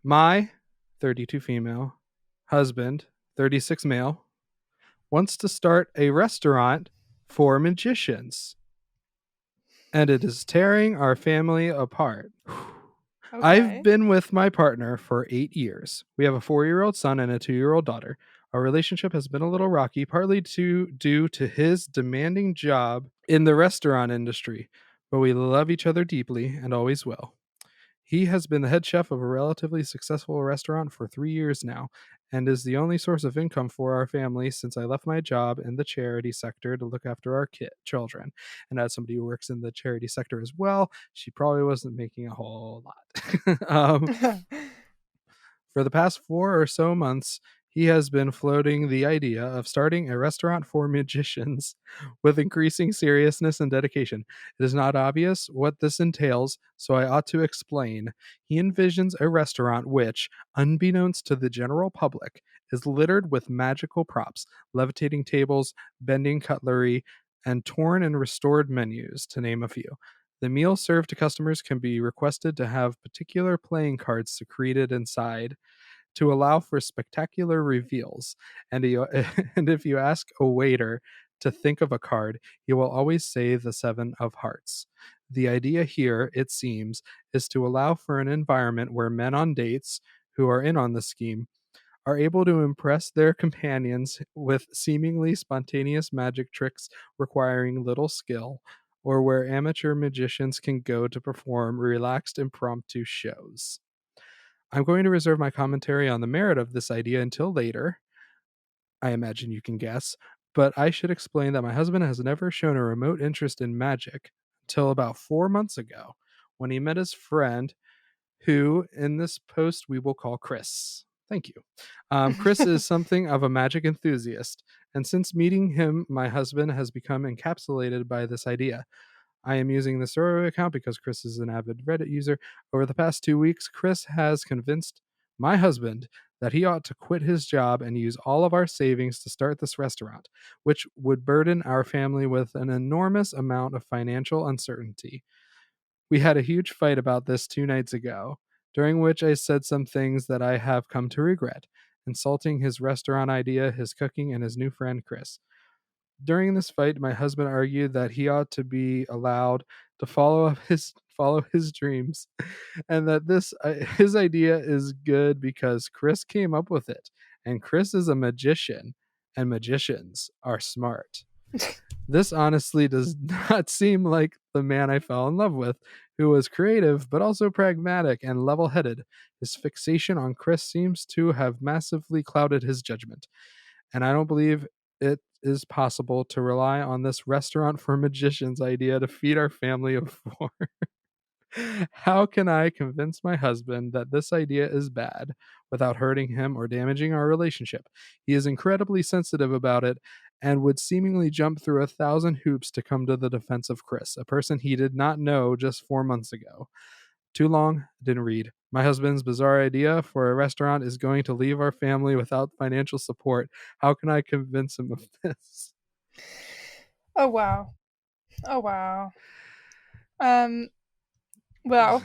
My 32 female husband, 36 male, wants to start a restaurant for magicians, and it is tearing our family apart. I've Okay. been with my partner for 8 years. We have a 4-year-old son and a 2-year-old daughter. Our relationship has been a little rocky, partly due to his demanding job in the restaurant industry, but we love each other deeply and always will. He has been the head chef of a relatively successful restaurant for 3 years now and is the only source of income for our family since I left my job in the charity sector to look after our children. And as somebody who works in the charity sector as well, she probably wasn't making a whole lot. For the past 4 or so months, he has been floating the idea of starting a restaurant for magicians with increasing seriousness and dedication. It is not obvious what this entails, so I ought to explain. He envisions a restaurant which, unbeknownst to the general public, is littered with magical props, levitating tables, bending cutlery, and torn and restored menus, to name a few. The meal served to customers can be requested to have particular playing cards secreted inside to allow for spectacular reveals. And, and if you ask a waiter to think of a card, he will always say the Seven of Hearts. The idea here, it seems, is to allow for an environment where men on dates who are in on the scheme are able to impress their companions with seemingly spontaneous magic tricks requiring little skill, or where amateur magicians can go to perform relaxed impromptu shows. I'm going to reserve my commentary on the merit of this idea until later. I imagine you can guess, but I should explain that my husband has never shown a remote interest in magic until about 4 months ago when he met his friend, who in this post we will call Chris. Thank you. Chris is something of a magic enthusiast, and since meeting him, my husband has become encapsulated by this idea. I am using the Soro account because Chris is an avid Reddit user. Over the past 2 weeks, Chris has convinced my husband that he ought to quit his job and use all of our savings to start this restaurant, which would burden our family with an enormous amount of financial uncertainty. We had a huge fight about this 2 nights ago, during which I said some things that I have come to regret, insulting his restaurant idea, his cooking, and his new friend Chris. During this fight, my husband argued that he ought to be allowed to follow his dreams, and that this his idea is good because Chris came up with it, and Chris is a magician, and magicians are smart. This honestly does not seem like the man I fell in love with, who was creative but also pragmatic and level headed. His fixation on Chris seems to have massively clouded his judgment, and I don't believe it is possible to rely on this restaurant for magicians idea to feed our family of four. How can I convince my husband that this idea is bad without hurting him or damaging our relationship? He is incredibly sensitive about it and would seemingly jump through 1,000 hoops to come to the defense of Chris, a person he did not know just 4 months ago. Too long, didn't read. My husband's bizarre idea for a restaurant is going to leave our family without financial support. How can I convince him of this? Oh wow. Oh wow. Um well,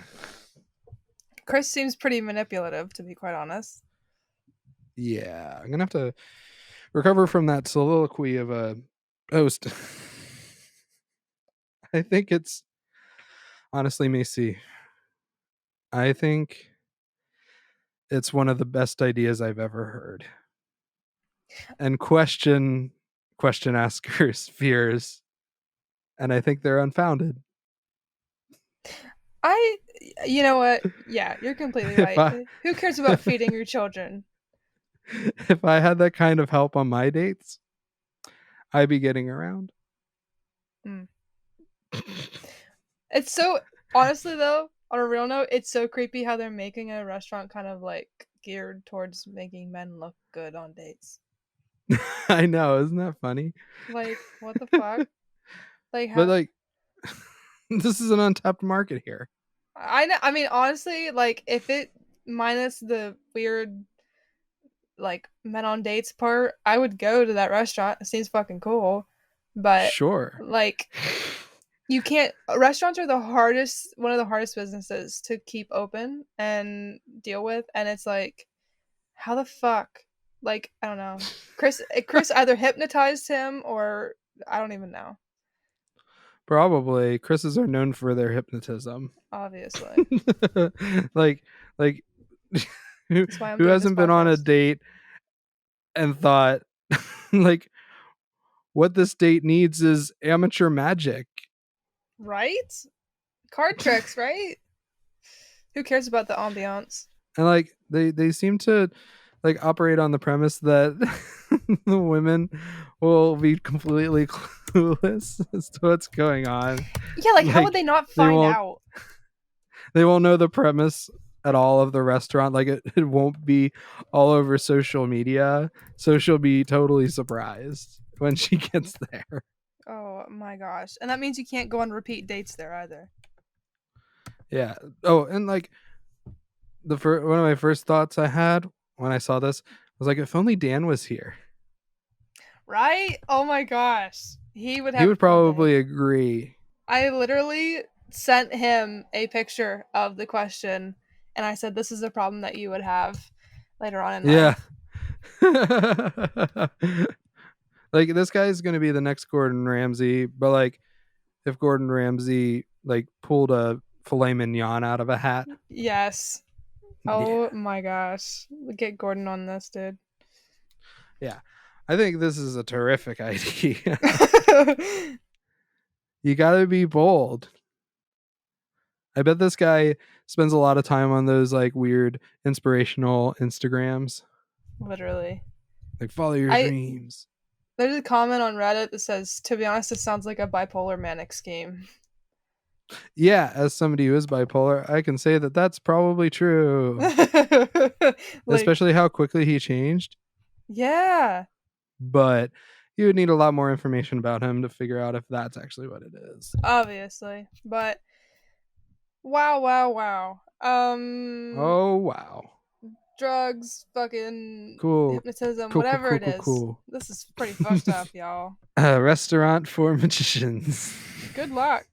Chris seems pretty manipulative to be quite honest. Yeah, I'm gonna have to recover from that soliloquy of a host. I think it's honestly, Macy. I think it's one of the best ideas I've ever heard. And question askers' fears, and I think they're unfounded. I you know what? Yeah, you're completely if right. I Who cares about feeding your children? if I had that kind of help on my dates, I'd be getting around. Mm. It's so honestly though, on a real note, it's so creepy how they're making a restaurant kind of like geared towards making men look good on dates. I know, isn't that funny? Like, what the fuck? Like But how like, this is an untapped market here. I know I mean honestly, like if it minus the weird like men on dates part, I would go to that restaurant. It seems fucking cool. But Sure. like You can't restaurants are the hardest one of the hardest businesses to keep open and deal with, and it's like, how the fuck? Like, I don't know. Chris either hypnotized him or I don't even know. Probably. Chris's are known for their hypnotism. Obviously. like like who That's why I'm who doing this hasn't been on a podcast. date and thought like what this date needs is amateur magic. Right? Card tricks, right? Who cares about the ambiance? And like they seem to like operate on the premise that the women will be completely clueless as to what's going on. Yeah, like how would Like they not they find won't out? they won't know the premise at all of the restaurant. Like it won't be all over social media. So she'll be totally surprised when she gets there. Oh my gosh. And that means you can't go on repeat dates there either. Yeah. Oh, and like one of my first thoughts I had when I saw this was like, if only Dan was here, Right? Oh my gosh. He would he have a would field day. probably agree. I literally sent him a picture of the question and I said, this is a problem that you would have later on in Yeah. life. Like this guy's gonna be the next Gordon Ramsay, but like if Gordon Ramsay like pulled a filet mignon out of a hat. Yes. Yeah. Oh my gosh. Get Gordon on this, dude. Yeah. I think this is a terrific idea. You gotta be bold. I bet this guy spends a lot of time on those like weird inspirational Instagrams. Literally. Like follow your I dreams. There's a comment on Reddit that says, to be honest, this sounds like a bipolar manic scheme. Yeah, as somebody who is bipolar, I can say that that's probably true. Like, Especially how quickly he changed. yeah, But you would need a lot more information about him to figure out if that's actually what it is. obviously. But wow, wow, wow. Oh wow. Drugs, fucking Cool. hypnotism, Cool, cool, whatever cool, it cool, is. cool. This is pretty fucked up, y'all. A restaurant for magicians. Good luck.